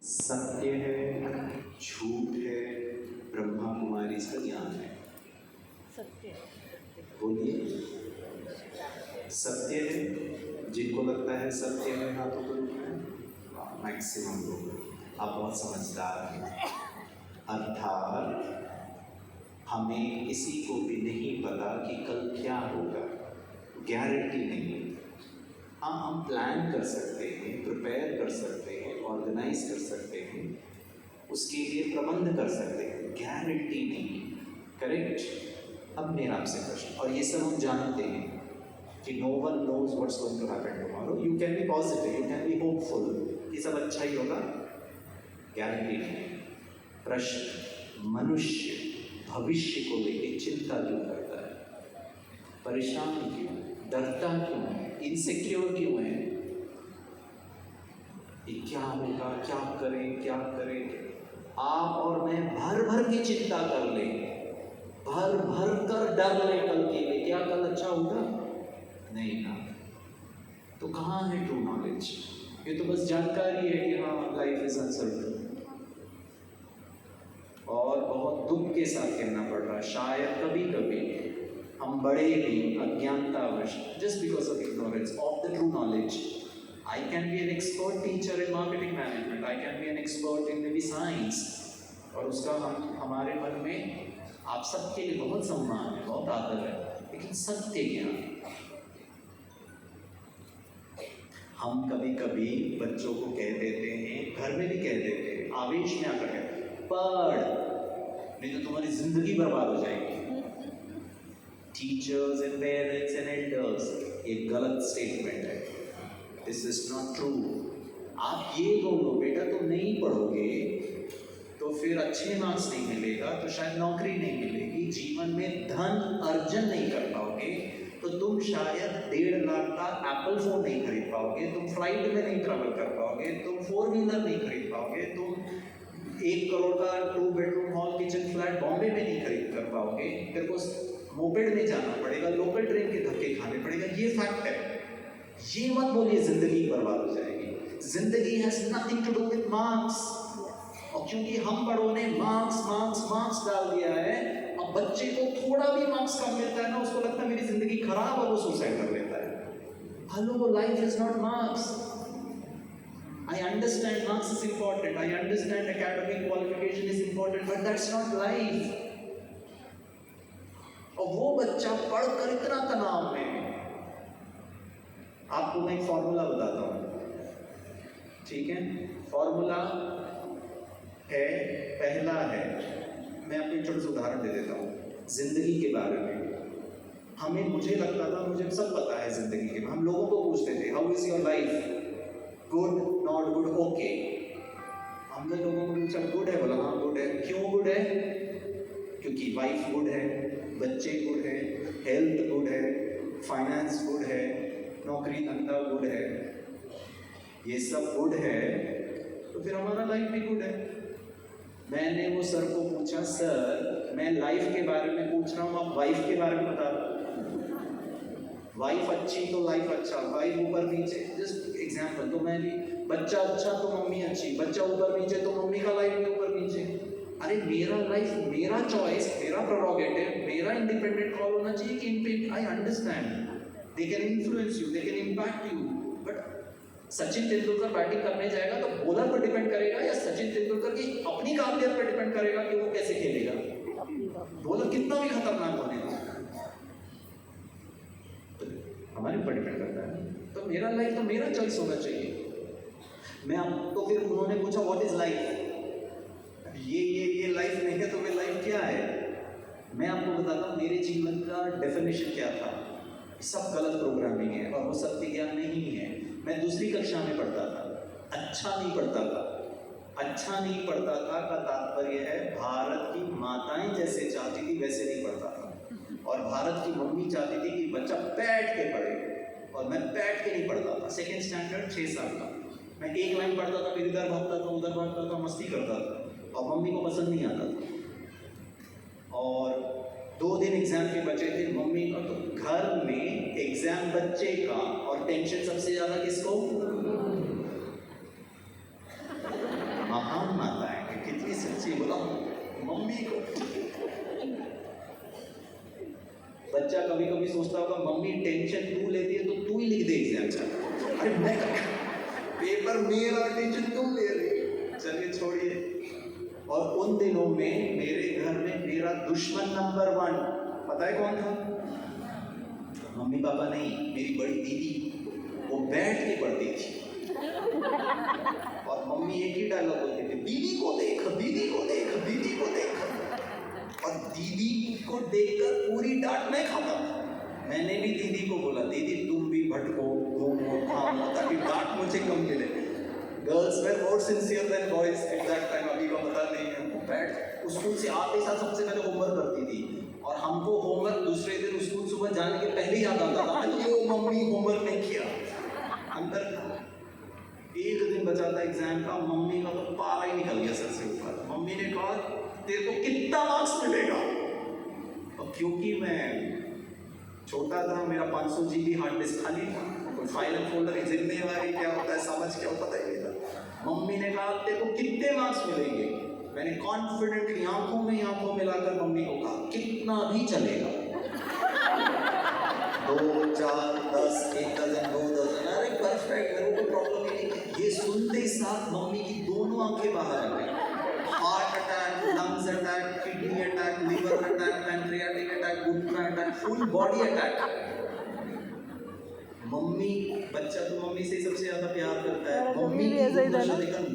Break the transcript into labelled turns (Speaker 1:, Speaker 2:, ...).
Speaker 1: सत्य है, झूठ है, ब्रह्मा कुमारी इसका ज्ञान है।
Speaker 2: सत्य
Speaker 1: बोलिए, सत्य है। जिनको लगता है सत्य है हाथों को उठाएं। मैक्सिमम लोग, आप बहुत समझदार हैं। अर्थात हमें किसी को भी नहीं पता कि कल क्या होगा, गारंटी नहीं है। हाँ, हम प्लान कर सकते हैं, प्रिपेयर कर सकते हैं, ऑर्गेनाइज कर सकते हैं, उसके लिए प्रबंध कर सकते हैं, गारंटी नहीं। करेक्ट। अब मेरा आपसे प्रश्न, और ये सब हम जानते हैं कि no one knows what's going to happen tomorrow. You can be positive, you can be hopeful कि सब अच्छा ही होगा, गारंटी नहीं। प्रश्न, मनुष्य भविष्य को लेकर चिंता क्यों करता है, परेशान क्यों, डरता क्यों है, इनसिक्योर क्यों है? ये क्या होगा, क्या करें, क्या करें? आप और मैं भर भर की चिंता कर ले, भर भर कर डर ले कल के लिए, क्या कल अच्छा होगा? नहीं ना। तो कहाँ है ट्रू नॉलेज? ये तो बस जानकारी है कि हाँ, लाइफ इज अनसर्टन। और बहुत दुख के साथ कहना पड़ रहा है, शायद कभी कभी हम बड़े भी अज्ञानतावश, just because of ignorance of the true knowledge. I can be an expert teacher in marketing management, I can be an expert in maybe science, और उसका हमारे मन में आप सबके लिए बहुत सम्मान है, बहुत आदर है, लेकिन सत्य ज्ञान हम कभी कभी बच्चों को कह देते हैं, घर में भी कह देते हैं, आवेश में आकर कहते हैं पढ़, नहीं तो तुम्हारी जिंदगी बर्बाद हो जाएगी। Teachers and parents and elders, एक गलत स्टेटमेंट है, दिस इज नॉट ट्रू। आप ये बोलो बेटा तुम नहीं पढ़ोगे तो फिर अच्छे मार्क्स नहीं मिलेगा, तो शायद नौकरी नहीं मिलेगी, जीवन में धन अर्जन नहीं कर पाओगे, तो तुम शायद 1.5 लाख का एप्पल फोन नहीं खरीद पाओगे, तुम फ्लाइट में नहीं ट्रैवल कर पाओगे, तुम 4 व्हीलर नहीं खरीद पाओगे, तुम 1 करोड़ का 2 bedroom hall kitchen flat Bombay में नहीं खरीद कर पाओगे, तेरे को मोपेड में जाना पड़ेगा, लोकल ट्रेन के धक्के खाने पड़ेगा। ये फैक्ट है। ये मत बोलिए जिंदगी बर्बाद हो जाएगी। जिंदगी has nothing to do with marks, और क्योंकि हम बड़ों ने मार्क्स मार्क्स मार्क्स डाल दिया है, अब बच्चे को थोड़ा भी मार्क्स कम मिलता है ना, उसको लगता है मेरी जिंदगी खराब है, वो सुसाइड कर लेता है। Hello, life is not marks. I understand marks is important, I understand academic qualification is important, but that's not life. और वो बच्चा पढ़कर इतना तनाव में, आपको मैं एक फॉर्मूला बताता हूँ, ठीक है? फॉर्मूला है, पहला है, मैं आपको एक छोटा सा उदाहरण दे देता हूँ जिंदगी के बारे में। मुझे लगता था मुझे सब पता है जिंदगी के, हम लोगों को पूछते थे how is your life, good, not good, okay. हमने लोगों को पूछा गुड है, बोला हाँ गुड है। क्यों गुड है? क्योंकि वाइफ गुड है, बच्चे गुड है, हेल्थ गुड है, फाइनेंस गुड है, नौकरी धंधा गुड है, ये सब गुड है, तो फिर हमारा लाइफ भी गुड है। मैंने वो सर को पूछा, सर मैं लाइफ के बारे में पूछ रहा हूँ, आप वाइफ के बारे में बता दो। वाइफ अच्छी तो लाइफ अच्छा, वाइफ ऊपर नीचे, जस्ट एग्जाम्पल। तो मैं भी, बच्चा अच्छा तो मम्मी अच्छी, बच्चा ऊपर नीचे तो मम्मी का लाइफ भी ऊपर नीचे। अरे मेरा लाइफ, मेरा चॉइस, मेरा प्रोरोगेटिव, मेरा इंडिपेंडेंट कॉल होना चाहिए कि इन पे I understand they can influence you, they can impact you. But Sachin Tendulkar batting करने जाएगा तो बॉलर पर डिपेंड करेगा, या सचिन तेंदुलकर की अपनी काबिलियत पर डिपेंड करेगा कि वो कैसे खेलेगा? बॉलर कितना भी खतरनाक होने दो, तो हमारे ऊपर डिपेंड करता है। तो मेरा लाइफ तो मेरा चॉइस होना चाहिए। मैं आपको, फिर उन्होंने पूछा व्हाट इज लाइफ, ये लाइफ नहीं है तो मैं लाइफ क्या है? मैं आपको बताता हूँ मेरे जीवन का डेफिनेशन क्या था। सब गलत प्रोग्रामिंग है और वो सत्य ज्ञान नहीं है। मैं दूसरी कक्षा में पढ़ता था, अच्छा नहीं पढ़ता था। अच्छा नहीं पढ़ता था का तात्पर्य है भारत की माताएं जैसे चाहती थी वैसे नहीं पढ़ता था, और भारत की मम्मी चाहती थी कि बच्चा बैठ के पढ़े, और मैं बैठ के नहीं पढ़ता था। सेकेंड स्टैंडर्ड 6 साल का, मैं एक लाइन पढ़ता था, फिर इधर भागता था, उधर भागता था, मस्ती करता था, और मम्मी को पसंद नहीं आता था। और 2 दिन एग्जाम के बचे थे, मम्मी का तो घर में एग्जाम बच्चे का, और टेंशन सबसे ज्यादा किसको? मम्मी को। बच्चा कभी कभी सोचता होगा मम्मी टेंशन तू लेती है तो तू ही लिख दे एग्जाम का। अरे मैं पेपर मेरा, टेंशन तुम ले रही हो। चलिए छोड़िए। और उन दिनों में मेरे घर में मेरा दुश्मन नंबर 1 पता है कौन था? मम्मी पापा नहीं, मेरी बड़ी दीदी। वो बैठ के पढ़ती थी और मम्मी एक ही डायलॉग बोलती थी, दीदी को देख, दीदी को देख, दीदी को देख। और दीदी को देखकर पूरी डांट मैं खाता था। मैंने भी दीदी को बोला, दीदी तुम भी भटको, घूमो, खाओ, ताकि डांट मुझे कम मिले। Girls were more sincere than boys at that time, अभी का पता नहीं है। बैठ स्कूल से आते साथ सबसे पहले होमवर्क करती थी और हमको होमवर्क दूसरे दिन स्कूल सुबह जाने के पहले याद आता था, अरे मम्मी होमवर्क नहीं किया। अंदर एक दिन बचा था एग्जाम का, मम्मी का तो पारा ही निकल गया सर से ऊपर। मम्मी ने कहा तेरे को कितना मार्क्स मिलेगा? और क्योंकि मैं छोटा था, मेरा 500 GB हार्ड डिस्क खाली था, कोई फाइल एंड फोल्डर की जिम्मेवारी क्या होता है, समझ क्या पता ही नहीं था। मम्मी ने कहा तेरे को कितने मार्क्स मिलेंगे? मैंने कॉन्फिडेंटली आंखों में आंखों मिलाकर मम्मी को कहा कितना भी चलेगा। 2, 4, 10, 1 डजन, 2 डजन, अरे परफेक्ट, मेरे को प्रॉब्लम ही नहीं। ये सुनते ही साथ मम्मी की दोनों आंखें बाहर आ गई। Heart attack, lungs attack, kidney attack, liver attack, pancreatic attack, घुटना attack, full body attack. Mummy, बच्चा तो मम्मी से सबसे ज्यादा प्यार करता है। मम्मी की नशा देखकर